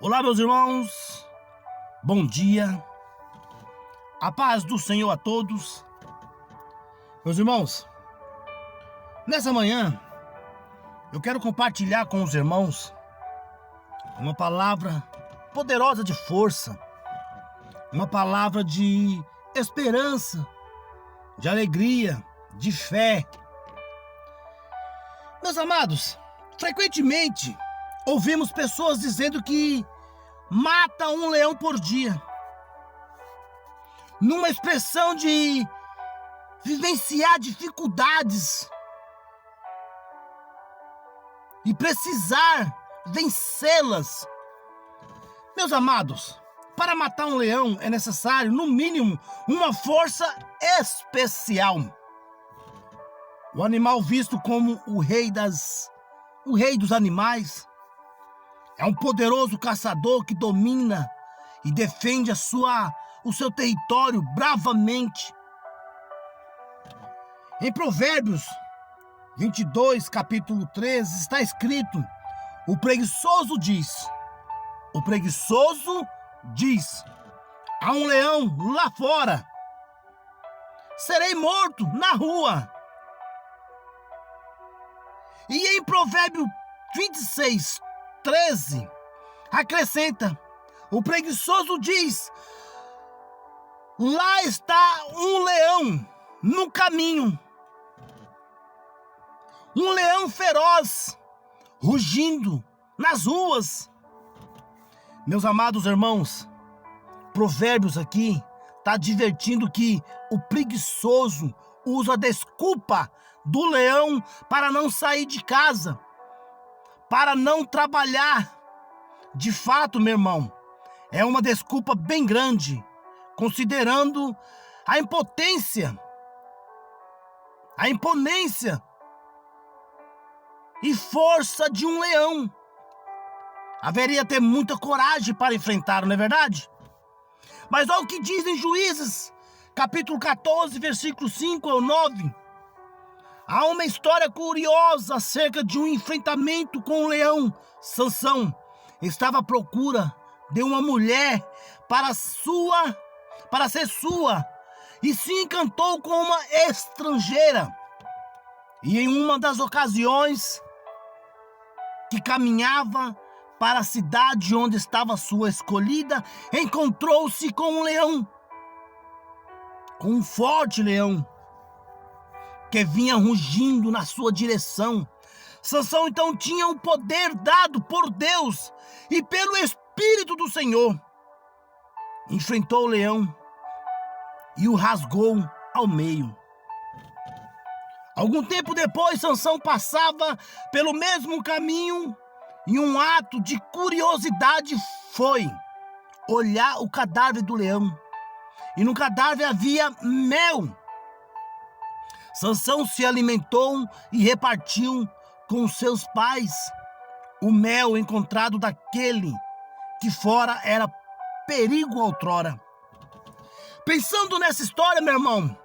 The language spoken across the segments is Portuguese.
Olá, meus irmãos, bom dia, a paz do Senhor a todos. Meus irmãos, nessa manhã eu quero compartilhar com os irmãos uma palavra poderosa de força, uma palavra de esperança, de alegria, de fé. Meus amados, frequentemente ouvimos pessoas dizendo que mata um leão por dia, numa expressão de vivenciar dificuldades e precisar vencê-las. Meus amados, para matar um leão é necessário, no mínimo, uma força especial. O animal visto como o rei dos animais é um poderoso caçador que domina e defende o seu território bravamente. Em Provérbios 22, capítulo 13, está escrito: o preguiçoso diz, há um leão lá fora, serei morto na rua. E em Provérbios 26, 13, acrescenta: o preguiçoso diz, lá está um leão no caminho, um leão feroz, rugindo nas ruas. Meus amados irmãos, Provérbios aqui está advertindo que o preguiçoso usa a desculpa do leão para não sair de casa, para não trabalhar. De fato, meu irmão, é uma desculpa bem grande, considerando a imponência e força de um leão. Haveria ter muita coragem para enfrentar, não é verdade? Mas olha o que diz em Juízes, capítulo 14, versículo 5 ao 9. Há uma história curiosa acerca de um enfrentamento com um leão. Sansão estava à procura de uma mulher para ser sua, e se encantou com uma estrangeira. E em uma das ocasiões que caminhava para a cidade onde estava sua escolhida, encontrou-se com um leão, com um forte leão, que vinha rugindo na sua direção. Sansão então tinha o poder dado por Deus e pelo Espírito do Senhor. Enfrentou o leão e o rasgou ao meio. Algum tempo depois, Sansão passava pelo mesmo caminho e um ato de curiosidade foi olhar o cadáver do leão. E no cadáver havia mel. Sansão se alimentou e repartiu com seus pais o mel encontrado daquele que fora era perigo outrora. Pensando nessa história, meu irmão,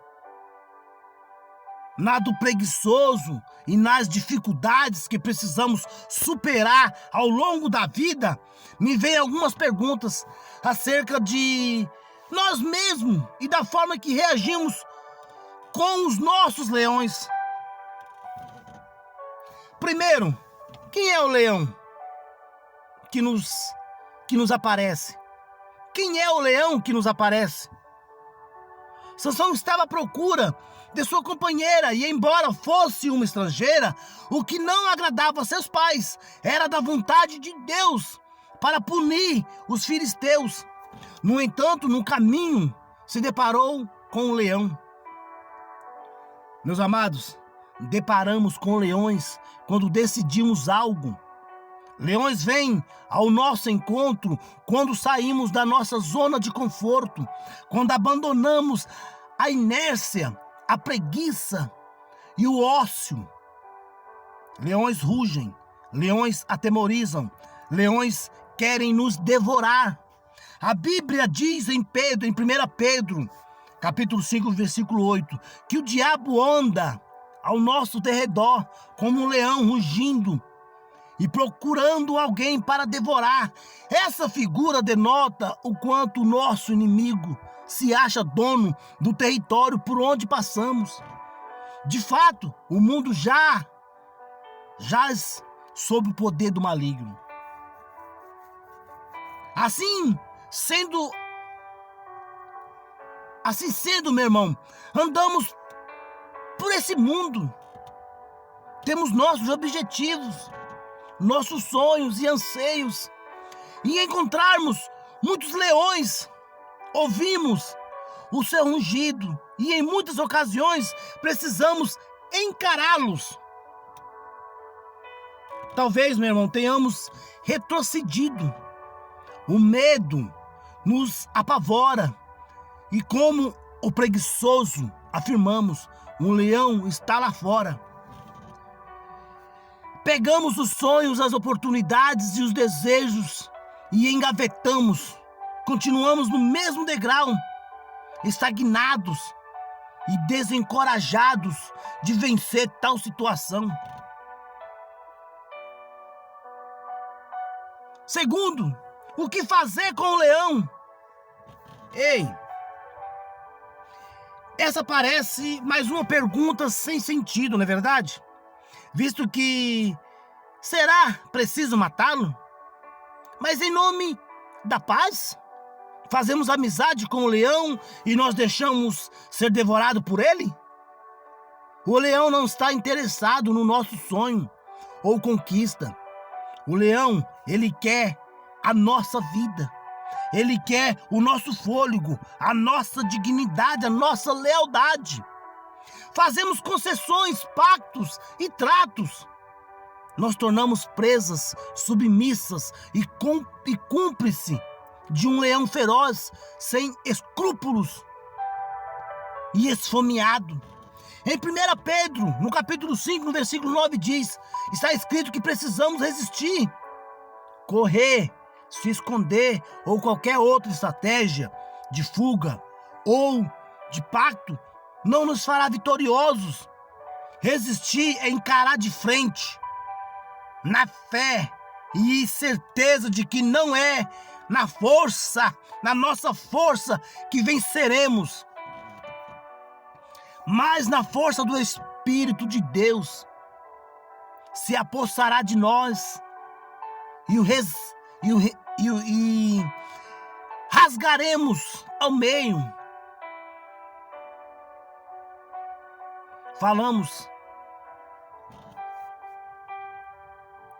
do preguiçoso e nas dificuldades que precisamos superar ao longo da vida, me vem algumas perguntas acerca de nós mesmos e da forma que reagimos com os nossos leões. Primeiro, quem é o leão que nos aparece? Quem é o leão que nos aparece? Sansão estava à procura de sua companheira e, embora fosse uma estrangeira, o que não agradava a seus pais era da vontade de Deus para punir os filisteus. No entanto, no caminho se deparou com um leão. Meus amados, deparamos com leões quando decidimos algo. Leões vêm ao nosso encontro quando saímos da nossa zona de conforto, quando abandonamos a inércia, a preguiça e o ócio. Leões rugem, leões atemorizam, leões querem nos devorar. A Bíblia diz em 1 Pedro, capítulo 5, versículo 8, que o diabo anda ao nosso derredor como um leão rugindo e procurando alguém para devorar. Essa figura denota o quanto o nosso inimigo se acha dono do território por onde passamos. De fato, o mundo jaz sob o poder do maligno. Assim sendo, meu irmão, andamos por esse mundo. Temos nossos objetivos, nossos sonhos e anseios. E encontrarmos muitos leões, ouvimos o seu rugido e em muitas ocasiões precisamos encará-los. Talvez, meu irmão, tenhamos retrocedido. O medo nos apavora e, como o preguiçoso, afirmamos, um leão está lá fora. Pegamos os sonhos, as oportunidades e os desejos e engavetamos. Continuamos no mesmo degrau, estagnados e desencorajados de vencer tal situação. Segundo, o que fazer com o leão? Ei, essa parece mais uma pergunta sem sentido, não é verdade? Visto que, será preciso matá-lo? Mas em nome da paz? Fazemos amizade com o leão e nós deixamos ser devorado por ele? O leão não está interessado no nosso sonho ou conquista. O leão, ele quer a nossa vida. Ele quer o nosso fôlego, a nossa dignidade, a nossa lealdade. Fazemos concessões, pactos e tratos. Nós tornamos presas, submissas e cúmplice de um leão feroz, sem escrúpulos e esfomeado. Em 1 Pedro, no capítulo 5, no versículo 9, diz, está escrito que precisamos resistir, correr, se esconder ou qualquer outra estratégia de fuga ou de pacto não nos fará vitoriosos. Resistir é encarar de frente, na fé e certeza de que não é na força, na nossa força que venceremos, mas na força do Espírito de Deus se apossará de nós e rasgaremos ao meio.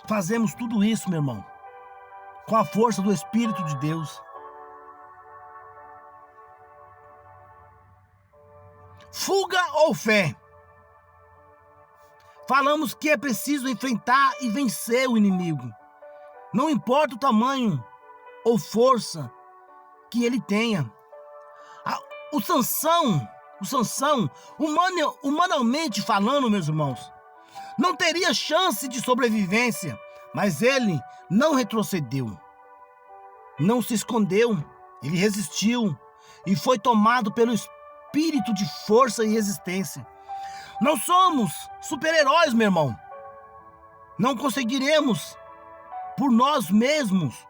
Fazemos tudo isso, meu irmão, com a força do Espírito de Deus. Fuga ou fé? Falamos que é preciso enfrentar e vencer o inimigo. Não importa o tamanho ou força que ele tenha. O Sansão, humanamente falando, meus irmãos, não teria chance de sobrevivência, mas ele não retrocedeu, não se escondeu, ele resistiu e foi tomado pelo espírito de força e resistência. Não somos super-heróis, meu irmão. Não conseguiremos por nós mesmos,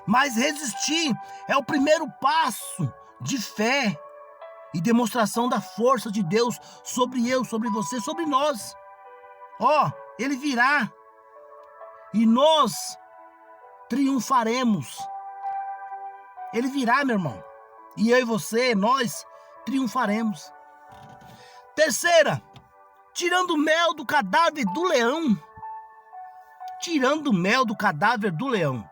mas resistir é o primeiro passo de fé e demonstração da força de Deus sobre eu, sobre você, sobre nós. Ele virá e nós triunfaremos. Ele virá, meu irmão, e eu e você, nós triunfaremos. Terceira, tirando o mel do cadáver do leão. Tirando o mel do cadáver do leão.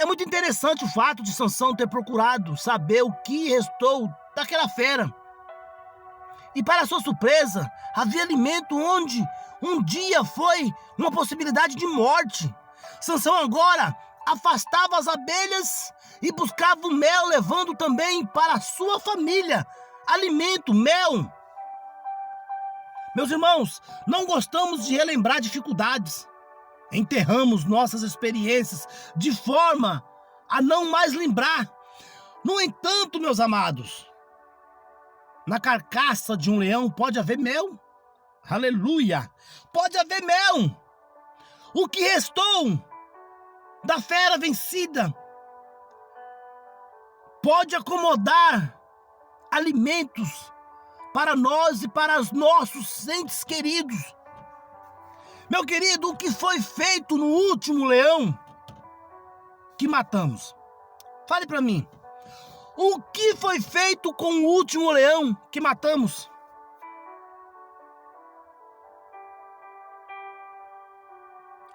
É muito interessante o fato de Sansão ter procurado saber o que restou daquela fera. E para sua surpresa, havia alimento onde um dia foi uma possibilidade de morte. Sansão agora afastava as abelhas e buscava o mel, levando também para a sua família alimento, mel. Meus irmãos, não gostamos de relembrar dificuldades. Enterramos nossas experiências de forma a não mais lembrar. No entanto, meus amados, na carcaça de um leão pode haver mel. Aleluia! Pode haver mel. O que restou da fera vencida pode acomodar alimentos para nós e para os nossos entes queridos. Meu querido, o que foi feito no último leão que matamos? Fale para mim. O que foi feito com o último leão que matamos?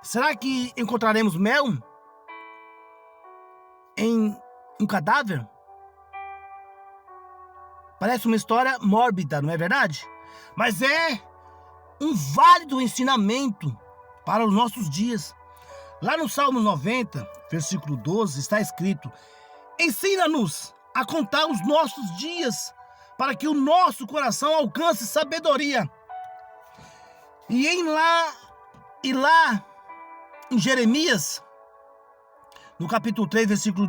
Será que encontraremos mel em um cadáver? Parece uma história mórbida, não é verdade? Mas é um válido ensinamento para os nossos dias. Lá no Salmo 90, versículo 12, está escrito: ensina-nos a contar os nossos dias, para que o nosso coração alcance sabedoria. E lá em Jeremias, no capítulo 3, versículo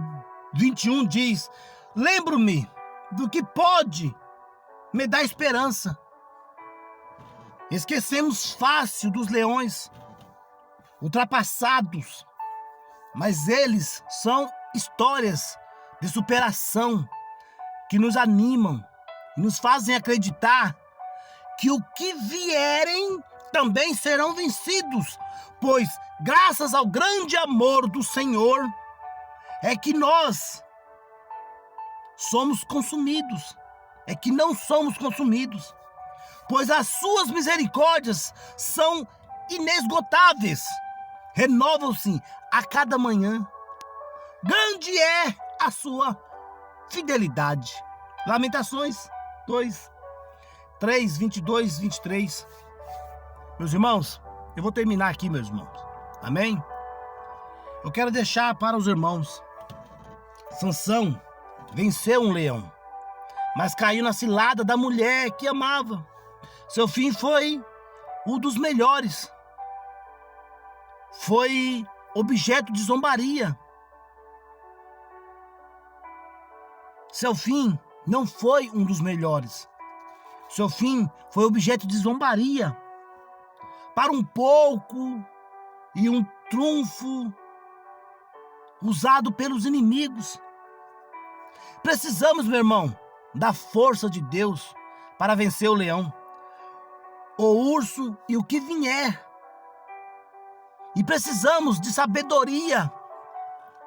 21, diz: lembro-me do que pode me dar esperança. Esquecemos fácil dos leões ultrapassados, mas eles são histórias de superação que nos animam e nos fazem acreditar que o que vierem também serão vencidos, pois graças ao grande amor do Senhor é que nós somos consumidos, é que não somos consumidos, pois as suas misericórdias são inesgotáveis, renovam-se a cada manhã. Grande é a sua fidelidade. Lamentações 2, 3, 22, 23. Meus irmãos, eu vou terminar aqui, meus irmãos. Amém? Eu quero deixar para os irmãos: Sansão venceu um leão, mas caiu na cilada da mulher que amava. Seu fim foi um dos melhores. Foi objeto de zombaria. Seu fim não foi um dos melhores. Seu fim foi objeto de zombaria para um pouco e um trunfo usado pelos inimigos. Precisamos, meu irmão, da força de Deus para vencer o leão, o urso e o que vier. E precisamos de sabedoria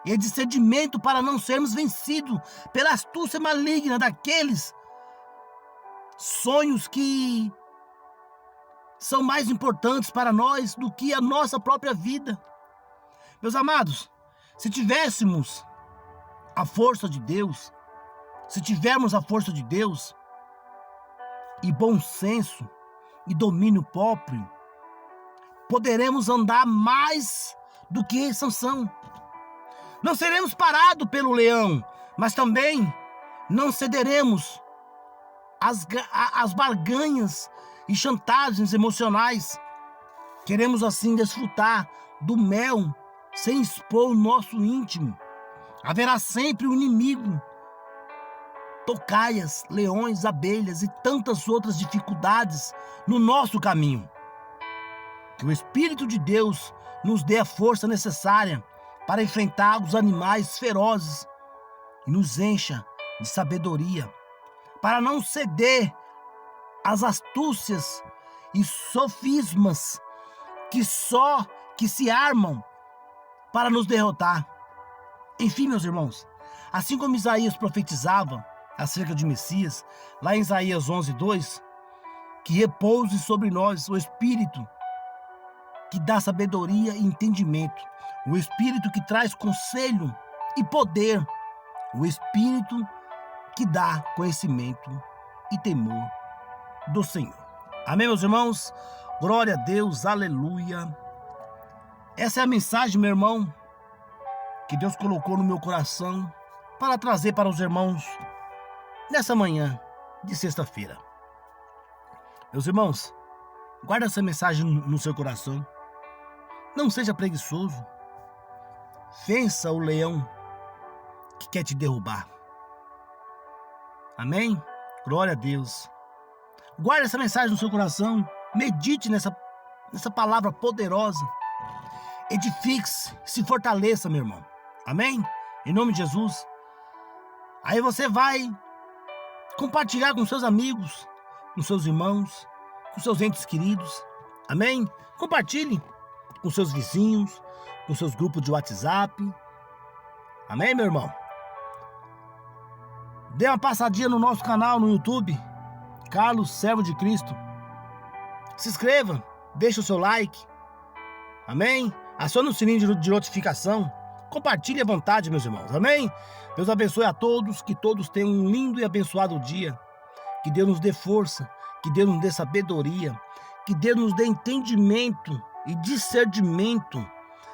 e discernimento para não sermos vencidos pela astúcia maligna daqueles sonhos que são mais importantes para nós do que a nossa própria vida. Meus amados, se tivéssemos a força de Deus, se tivermos a força de Deus e bom senso e domínio próprio, poderemos andar mais do que Sansão. Não seremos parados pelo leão, mas também não cederemos às barganhas e chantagens emocionais. Queremos assim desfrutar do mel sem expor o nosso íntimo. Haverá sempre um inimigo, tocaias, leões, abelhas e tantas outras dificuldades no nosso caminho. Que o Espírito de Deus nos dê a força necessária para enfrentar os animais ferozes e nos encha de sabedoria, para não ceder às astúcias e sofismas que se armam para nos derrotar. Enfim, meus irmãos, assim como Isaías profetizava acerca de Messias, lá em Isaías 11:2, que repouse sobre nós o Espírito que dá sabedoria e entendimento, o Espírito que traz conselho e poder, o Espírito que dá conhecimento e temor do Senhor. Amém, meus irmãos? Glória a Deus, aleluia. Essa é a mensagem, meu irmão, que Deus colocou no meu coração para trazer para os irmãos nessa manhã de sexta-feira. Meus irmãos, guarda essa mensagem no seu coração. Não seja preguiçoso. Vença o leão que quer te derrubar. Amém? Glória a Deus. Guarde essa mensagem no seu coração. Medite nessa palavra poderosa. edifique-se, se fortaleça, meu irmão. Amém? Em nome de Jesus. Aí você vai compartilhar com seus amigos, com seus irmãos, com seus entes queridos. Amém? Compartilhe com seus vizinhos, com seus grupos de WhatsApp. Amém, meu irmão? Dê uma passadinha no nosso canal no YouTube, Carlos Servo de Cristo. Se inscreva, deixe o seu like. Amém? Acione o sininho de notificação. Compartilhe à vontade, meus irmãos. Amém? Deus abençoe a todos, que todos tenham um lindo e abençoado dia. Que Deus nos dê força, que Deus nos dê sabedoria, que Deus nos dê entendimento e discernimento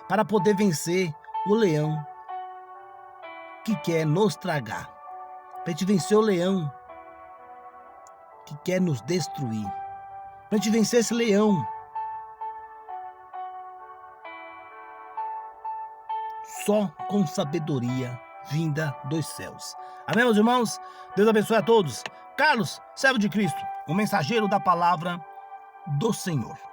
para poder vencer o leão que quer nos tragar. Para a gente vencer o leão que quer nos destruir. Para a gente vencer esse leão. Só com sabedoria vinda dos céus. Amém, meus irmãos? Deus abençoe a todos. Carlos, servo de Cristo, o mensageiro da palavra do Senhor.